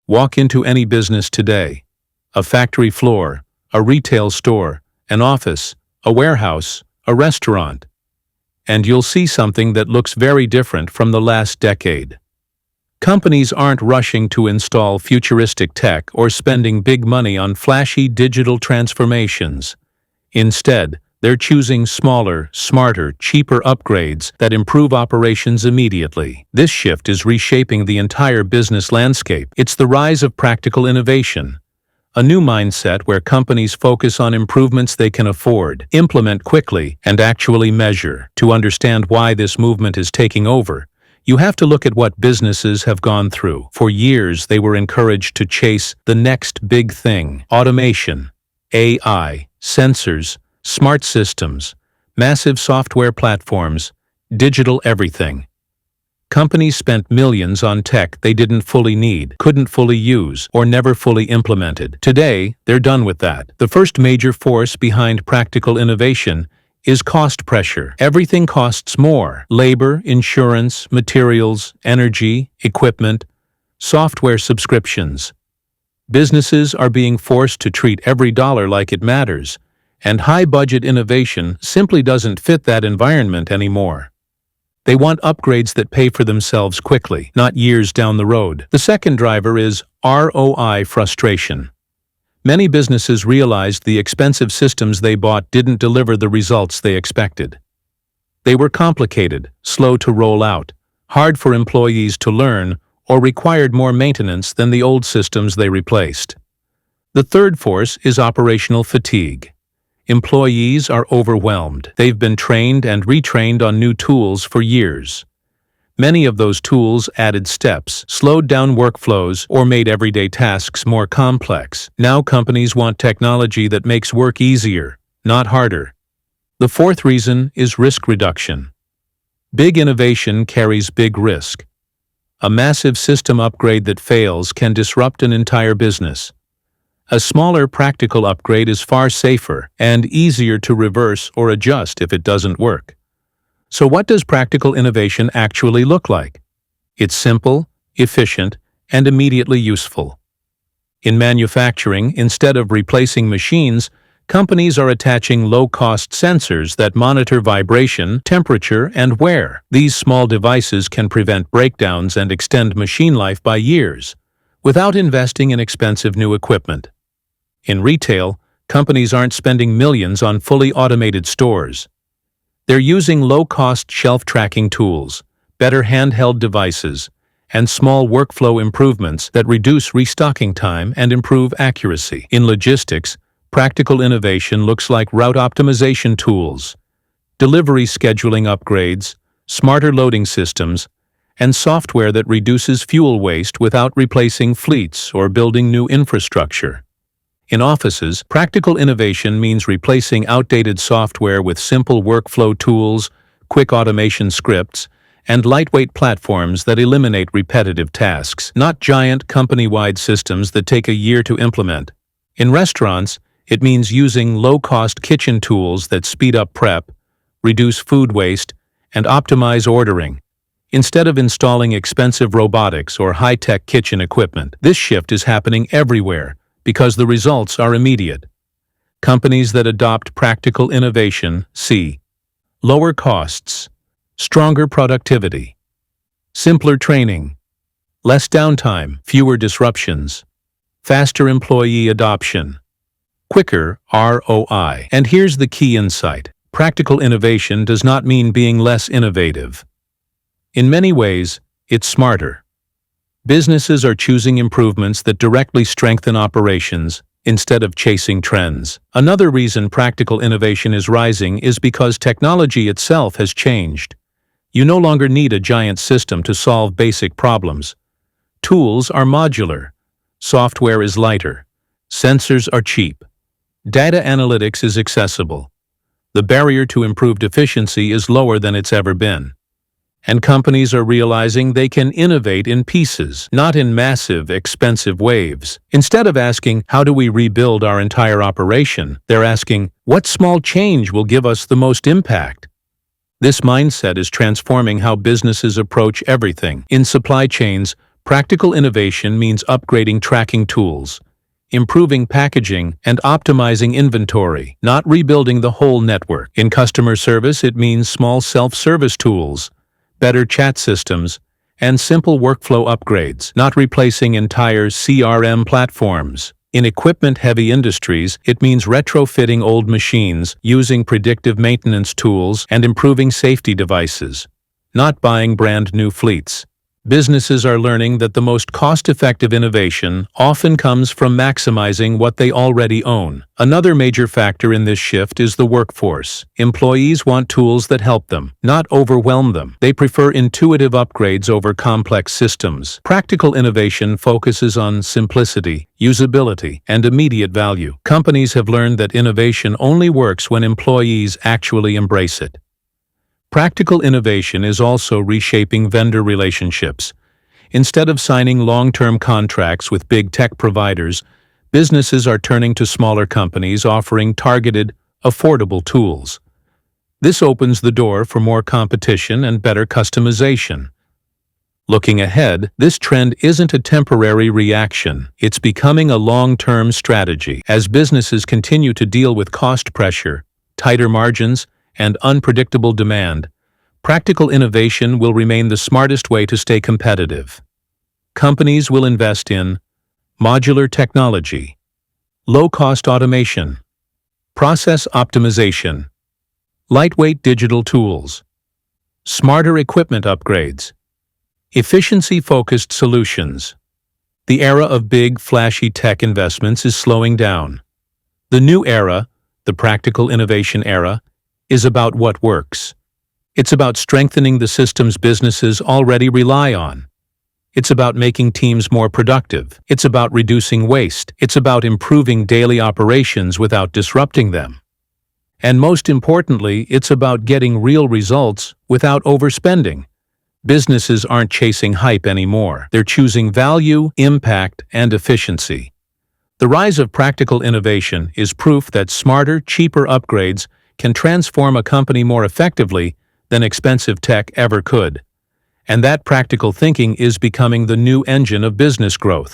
Walk into any business today, a factory floor, a retail store, an office, a warehouse, a restaurant, and you'll see something that looks very different from the last decade. Companies aren't rushing to install futuristic tech or spending big money on flashy digital transformations. Instead, they're choosing smaller, smarter, cheaper upgrades that improve operations immediately. This shift is reshaping the entire business landscape. It's the rise of practical innovation, a new mindset where companies focus on improvements they can afford, implement quickly, and actually measure. To understand why this movement is taking over, you have to look at what businesses have gone through. For years, they were encouraged to chase the next big thing: automation, AI, sensors, smart systems, massive software platforms, digital everything. Companies spent millions on tech they didn't fully need, couldn't fully use, or never fully implemented. Today, they're done with that. The first major force behind practical innovation is cost pressure. Everything costs more: labor, insurance, materials, energy, equipment, software subscriptions. Businesses are being forced to treat every dollar like it matters, and high-budget innovation simply doesn't fit that environment anymore. They want upgrades that pay for themselves quickly, not years down the road. The second driver is ROI frustration. Many businesses realized the expensive systems they bought didn't deliver the results they expected. They were complicated, slow to roll out, hard for employees to learn, or required more maintenance than the old systems they replaced. The third force is operational fatigue. Employees are overwhelmed. They've been trained and retrained on new tools for years. Many of those tools added steps, slowed down workflows, or made everyday tasks more complex. Now companies want technology that makes work easier, not harder. The fourth reason is risk reduction. Big innovation carries big risk. A massive system upgrade that fails can disrupt an entire business. A smaller practical upgrade is far safer and easier to reverse or adjust if it doesn't work. So what does practical innovation actually look like? It's simple, efficient, and immediately useful. In manufacturing, instead of replacing machines, companies are attaching low-cost sensors that monitor vibration, temperature, and wear. These small devices can prevent breakdowns and extend machine life by years, without investing in expensive new equipment. In retail, companies aren't spending millions on fully automated stores. They're using low-cost shelf-tracking tools, better handheld devices, and small workflow improvements that reduce restocking time and improve accuracy. In logistics, practical innovation looks like route optimization tools, delivery scheduling upgrades, smarter loading systems, and software that reduces fuel waste without replacing fleets or building new infrastructure. In offices, practical innovation means replacing outdated software with simple workflow tools, quick automation scripts, and lightweight platforms that eliminate repetitive tasks, not giant company-wide systems that take a year to implement. In restaurants, it means using low-cost kitchen tools that speed up prep, reduce food waste, and optimize ordering, instead of installing expensive robotics or high-tech kitchen equipment. This shift is happening everywhere, because the results are immediate. Companies that adopt practical innovation see lower costs, stronger productivity, simpler training, less downtime, fewer disruptions, faster employee adoption, quicker ROI. And here's the key insight: practical innovation does not mean being less innovative. In many ways, it's smarter. Businesses are choosing improvements that directly strengthen operations instead of chasing trends. Another reason practical innovation is rising is because technology itself has changed. You no longer need a giant system to solve basic problems. Tools are modular. Software is lighter. Sensors are cheap. Data analytics is accessible. The barrier to improved efficiency is lower than it's ever been. And companies are realizing they can innovate in pieces, not in massive, expensive waves. Instead of asking, how do we rebuild our entire operation, they're asking, what small change will give us the most impact? This mindset is transforming how businesses approach everything. In supply chains, Practical innovation means upgrading tracking tools, improving packaging, and optimizing inventory, not rebuilding the whole network. In customer service, it means small self-service tools, better chat systems, and simple workflow upgrades, not replacing entire CRM platforms. In equipment-heavy industries, it means retrofitting old machines, using predictive maintenance tools, and improving safety devices, not buying brand-new fleets. Businesses are learning that the most cost-effective innovation often comes from maximizing what they already own. Another major factor in this shift is the workforce. Employees want tools that help them, not overwhelm them. They prefer intuitive upgrades over complex systems. Practical innovation focuses on simplicity, usability, and immediate value. Companies have learned that innovation only works when employees actually embrace it. Practical innovation is also reshaping vendor relationships. Instead of signing long-term contracts with big tech providers, businesses are turning to smaller companies offering targeted, affordable tools. This opens the door for more competition and better customization. Looking ahead, this trend isn't a temporary reaction. It's becoming a long-term strategy. As businesses continue to deal with cost pressure, tighter margins, and unpredictable demand, practical innovation will remain the smartest way to stay competitive. Companies will invest in modular technology, low-cost automation, process optimization, lightweight digital tools, smarter equipment upgrades, efficiency-focused solutions. The era of big, flashy tech investments is slowing down. The new era, the practical innovation era, is about what works. It's about strengthening the systems businesses already rely on. It's about making teams more productive. It's about reducing waste. It's about improving daily operations without disrupting them. And most importantly, it's about getting real results without overspending. Businesses aren't chasing hype anymore. They're choosing value, impact, and efficiency. The rise of practical innovation is proof that smarter, cheaper upgrades can transform a company more effectively than expensive tech ever could. And that practical thinking is becoming the new engine of business growth.